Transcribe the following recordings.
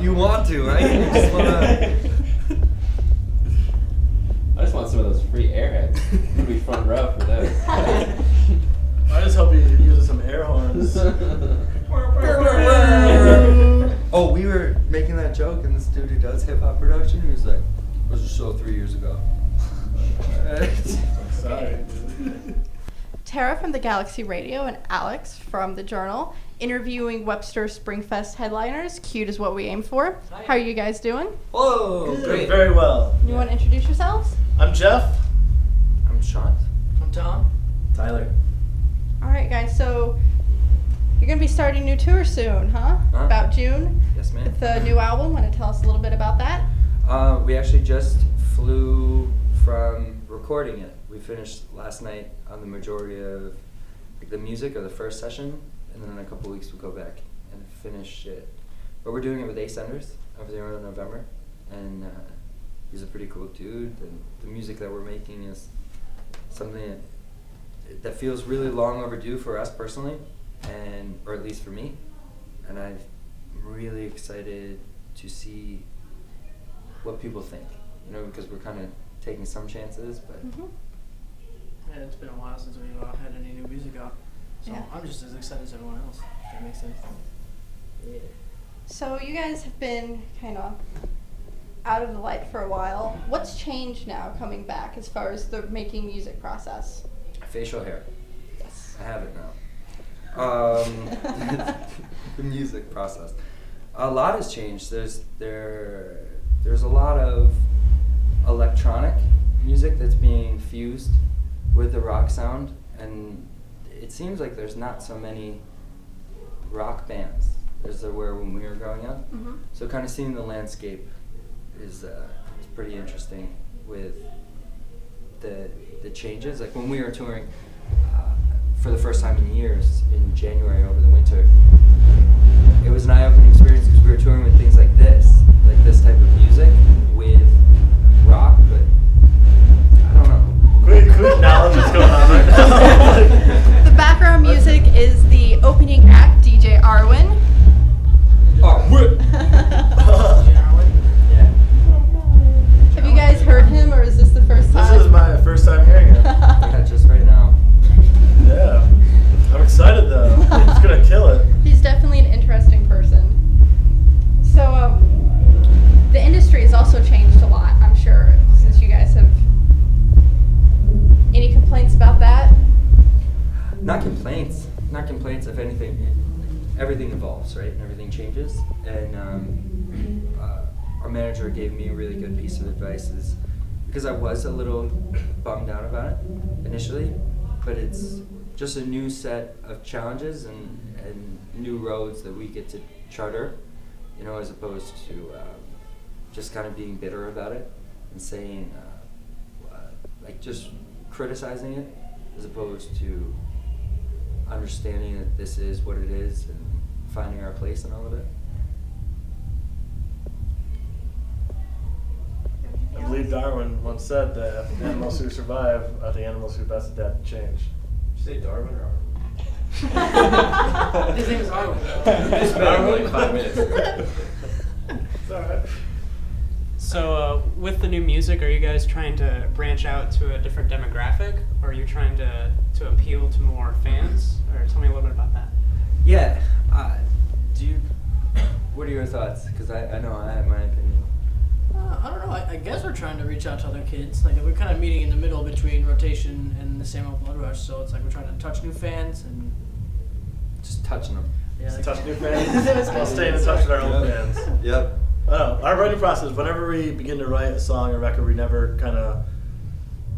You want to, right? You just wanna. I just want some of those free airheads. I'm gonna be front row for those. I just hope he uses some air horns. Oh, we were making that joke, and this dude who does hip hop production, he was like, "It was a show 3 years ago." Sorry. Tara from the Galaxy Radio and Alex from the Journal, interviewing Webster Springfest headliners. Cute is what we aim for. Hi. How are you guys doing? Whoa, Good, great. very well. You want to introduce yourselves? I'm Jeff. I'm Sean. I'm Tom. Tyler. All right, guys. So you're gonna be starting a new tour soon, huh? Huh? About June Yes, ma'am. with the new album. Want to tell us a little bit about that? We actually just flew from recording it. We finished last night on the majority of the music of the first session, and then in a couple weeks we'll go back and finish it. But we're doing it with Ace Enders over there in November, and he's a pretty cool dude. And the music that we're making is something that feels really long overdue for us personally, and or at least for me. And I'm really excited to see what people think, because we're kind of taking some chances, but Mm-hmm. Yeah, it's been a while since we've had any new music out. So Yeah. I'm just as excited as everyone else, if that makes sense. Yeah. So you guys have been kind of out of the light for a while. What's changed now coming back as far as the making music process? facial hair. Yes. I have it now. The music process. A lot has changed. There's a lot of electronic music that's being fused with the rock sound, and it seems like there's not so many rock bands as there were when we were growing up. Mm-hmm. So kind of seeing the landscape is pretty interesting with the changes. Like when we were touring for the first time in years in January over the winter, it was an eye-opening experience because we were touring with things like this type of music with rock, but I don't know. Quick knowledge what's going on right now. The background music is the opening act, DJ Arwen. Oh, what? Yeah. Have you guys heard him, or is this the first time? This is my first time hearing it. Yeah, just right now. Yeah. I'm excited though. It's gonna kill it. He's definitely an interesting person. So, the industry has also changed a lot, I'm sure, since you guys have. Any complaints about that? Not complaints. If anything, everything evolves, right? And everything changes. And our manager gave me a really good piece of advice, is because I was a little bummed out about it initially, but it's just a new set of challenges and new roads that we get to charter, as opposed to just kind of being bitter about it and saying, just criticizing it, as opposed to understanding that this is what it is and finding our place in all of it. I believe Darwin once said that animals who survive are the animals who best adapt to change. Did you say Darwin or Arwen? His name is Arwen. It's been like 5 minutes ago. It's alright. So with the new music, are you guys trying to branch out to a different demographic, or are you trying to appeal to more fans? Or tell me a little bit about that. Yeah. What are your thoughts? Because I know I have my opinion. I don't know. I guess we're trying to reach out to other kids. Like we're kind of meeting in the middle between Rotation and the Same Old Blood Rush. So it's like we're trying to touch new fans and Just touching them. yeah. Just like- touch new fans while staying in touch with our old fans. Yep. I don't know. Our writing process, whenever we begin to write a song or record, we never kind of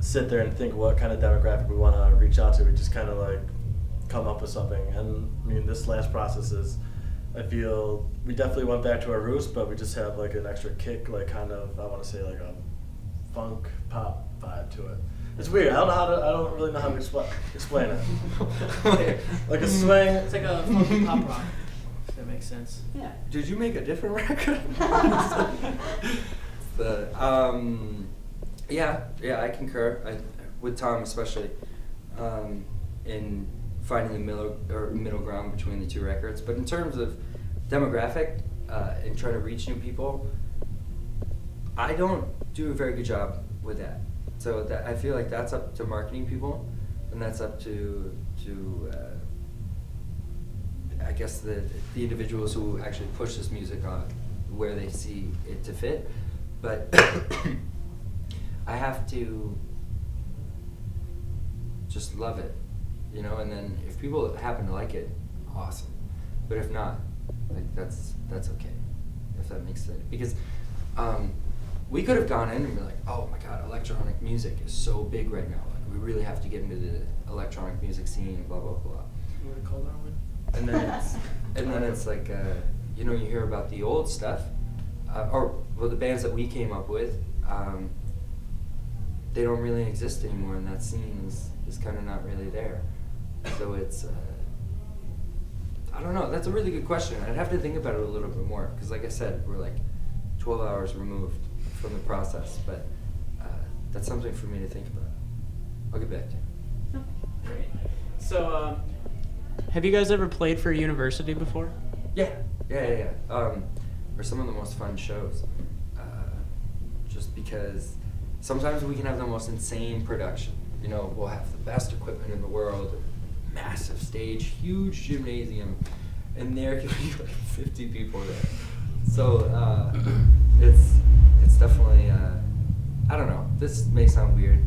sit there and think what kind of demographic we want to reach out to. We just kind of like come up with something. And I mean, this last process is, I feel we definitely went back to our roots, but we just have like an extra kick, like kind of, I want to say like a funk pop vibe to it. It's weird. I don't really know how to explain it. Like a swing. It's like a funky pop rock. If that makes sense. Yeah. Did you make a different record? Yeah, I concur. With Tom especially, in finding the middle ground between the two records. But in terms of demographic, and trying to reach new people, I don't do a very good job with that. So that I feel like that's up to marketing people, and that's up to I guess the individuals who actually push this music on where they see it to fit. But I have to just love it, you know, and then if people happen to like it, awesome. But if not, like that's okay, if that makes sense. Because we could have gone in and been like, oh my god, electronic music is so big right now. Like we really have to get into the electronic music scene, blah blah blah. You want to call Darwin? And then it's like you know, you hear about the old stuff, or well, the bands that we came up with, they don't really exist anymore, and that scene is kind of not really there. So it's I don't know. That's a really good question. I'd have to think about it a little bit more because, like I said, we're like 12 hours removed from the process, but that's something for me to think about. I'll get back to you. Great. So, have you guys ever played for a university before? Yeah. Or some of the most fun shows. Just because sometimes we can have the most insane production. You know, we'll have the best equipment in the world, massive stage, huge gymnasium, and there can be like 50 people there. So it's definitely I don't know. This may sound weird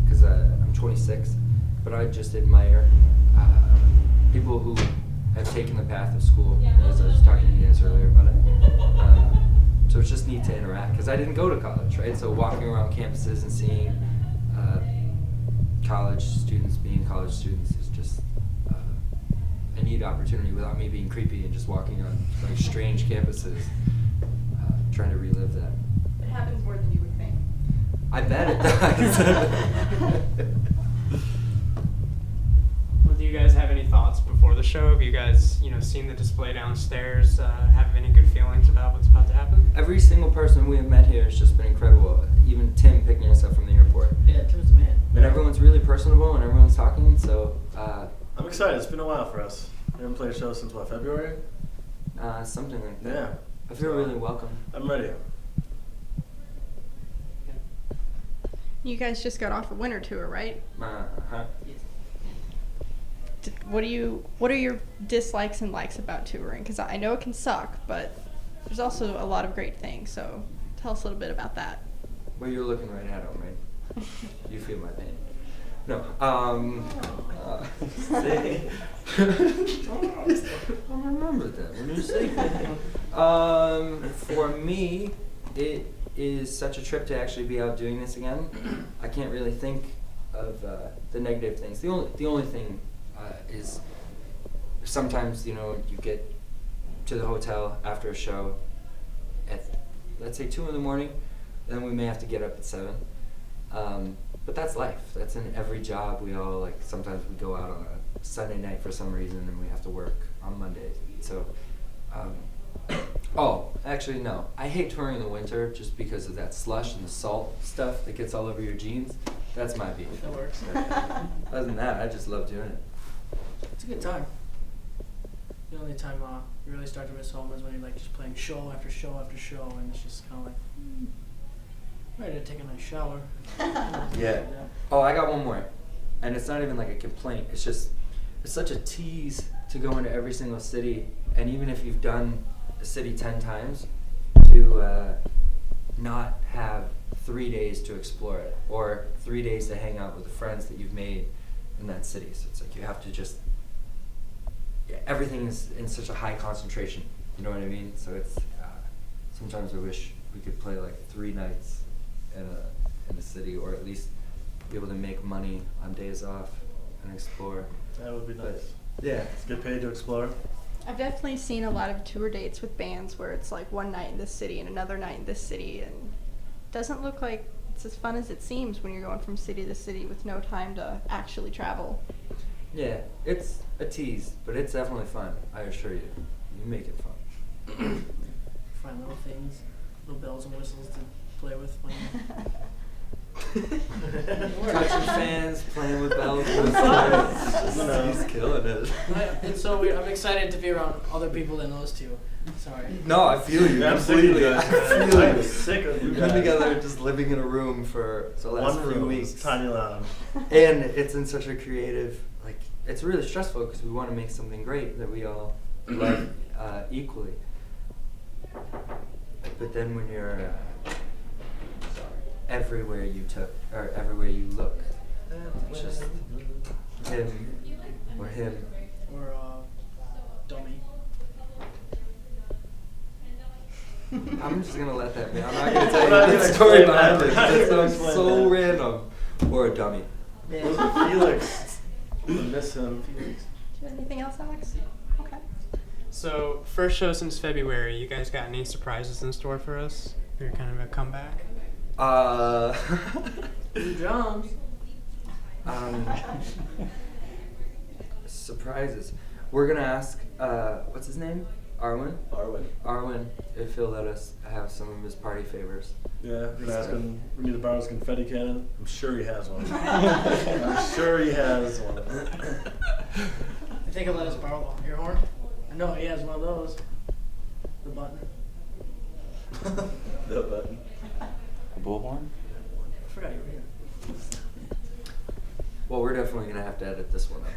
because I'm 26, but I just admire people who have taken the path of school, as I was talking to you guys earlier about it. So it's just neat to interact, because I didn't go to college, right? So walking around campuses and seeing college students being college students is just a neat opportunity without me being creepy and just walking on like strange campuses, trying to relive that. It happens more than you would think. I bet it does. Well, do you guys have any thoughts before the show? Have you guys, seen the display downstairs? Have any good feelings about what's about to happen? Every single person we have met here has just been incredible. Even Tim picking us up from the airport. Yeah, Tim's the man. And everyone's really personable and everyone's talking, so I'm excited. It's been a while for us. We haven't played a show since what, February? something like that. Yeah. I feel really welcome. I'm ready. You guys just got off a winter tour, right? Uh-huh. What are your dislikes and likes about touring? Because I know it can suck, but there's also a lot of great things. So tell us a little bit about that. Well, you're looking right at him, right? You feel my pain. No. Say. I'll remember that when you say that. For me, it is such a trip to actually be out doing this again. I can't really think of the negative things. The only thing is sometimes you get to the hotel after a show at let's say 2 a.m, then we may have to get up at 7. But that's life. That's in every job. We all sometimes we go out on a Sunday night for some reason and we have to work on Mondays. So, actually no. I hate touring in the winter just because of that slush and the salt stuff that gets all over your jeans. That's my beef. That works. Other than that, I just love doing it. It's a good time. The only time you really start to miss home is when you're just playing show after show after show, and it's just kind of ready to take a nice shower. Yeah. Oh, I got one more, and it's not even like a complaint. It's such a tease to go into every single city, and even if you've done a city 10 times, to not have 3 days to explore it, or 3 days to hang out with the friends that you've made in that city. So it's like you have to just. Yeah, everything is in such a high concentration. You know what I mean? So it's sometimes I wish we could play 3 nights in a city, or at least be able to make money on days off and explore. That would be nice. But, yeah. Get paid to explore. I've definitely seen a lot of tour dates with bands where it's one night in this city and another night in this city, and it doesn't look like it's as fun as it seems when you're going from city to city with no time to actually travel. Yeah, it's a tease, but it's definitely fun. I assure you. You make it fun. Find little things, little bells and whistles to play with. Touching fans, playing with bells. He's killing it. And so I'm excited to be around other people than those two. Sorry. No, I feel you Yeah, I'm sick of you completely. guys, I man. feel I'm you. sick of you We've been guys. together just living in a room for the last One few room, weeks. tiny lounge. And it's in such a creative, like, it's really stressful because we want to make something great that we all love equally. But then when you're everywhere you look, it's just him or him. Or dummy. I'm just gonna let that be. I'm not gonna tell We're not you the gonna story explain behind that. it. We're not That gonna sounds explain so that. random. Or a dummy. Was it Felix? I miss him. Do you have anything else, Alex? Okay. So, first show since February. You guys got any surprises in store for us? You're kind of a comeback. New drums. Surprises. We're gonna ask, what's his name? Arwen, if he'll let us have some of his party favors. Yeah, we're gonna ask him. We need to borrow his confetti cannon. I'm sure he has one. I'm sure he has one. I think he'll let us borrow your horn. I know he has one of those. The button. The button. A bullhorn? I forgot you were here. Well, we're definitely gonna have to edit this one up.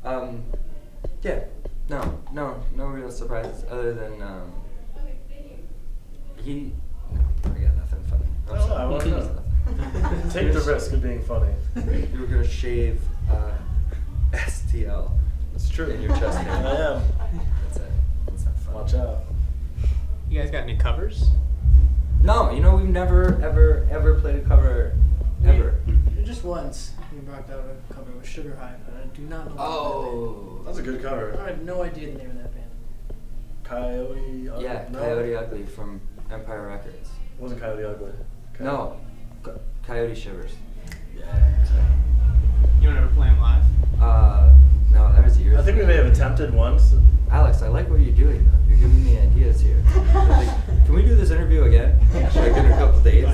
Huh? Yeah. No real surprises other than No, I got nothing funny. I'm Oh, sorry. I wanna know. Nothing. Take the risk of being funny. You were gonna shave STL. It's true. In your chest hair. I am. That's it. That's not fun. Watch out. You guys got any covers? No, we've never ever played a cover ever. Just once. You brought out a cover with Sugar High, but I do not know. Oh. That's a good I cover. have no idea the name of that band. Coyote. Yeah, no. Coyote Ugly from Empire Records. It wasn't Coyote Ugly. No, Coyote Shivers. Yeah. You want to ever play them live? No, that was years I think we ago. may have attempted once. Alex, I like what you're doing though. You're giving me ideas here. Can we do this interview again? Like in a couple days?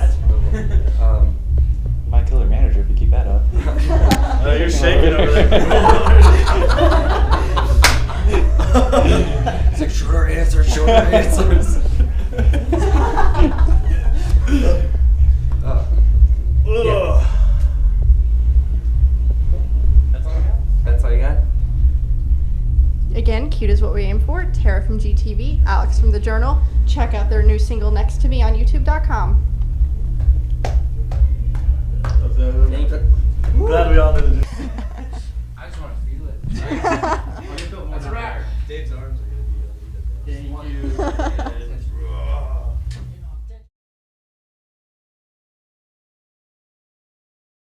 Might kill her manager if you keep that up. You're shaking over there. It's like shorter answers. Ugh. That's all you got? Again, cute is what we aim for. Tara from GTV, Alex from The Journal. Check out their new single Next to Me on YouTube.com. Glad we all knew the I just want to feel it. That's a wrap. Dave's arms are going to be Thank you.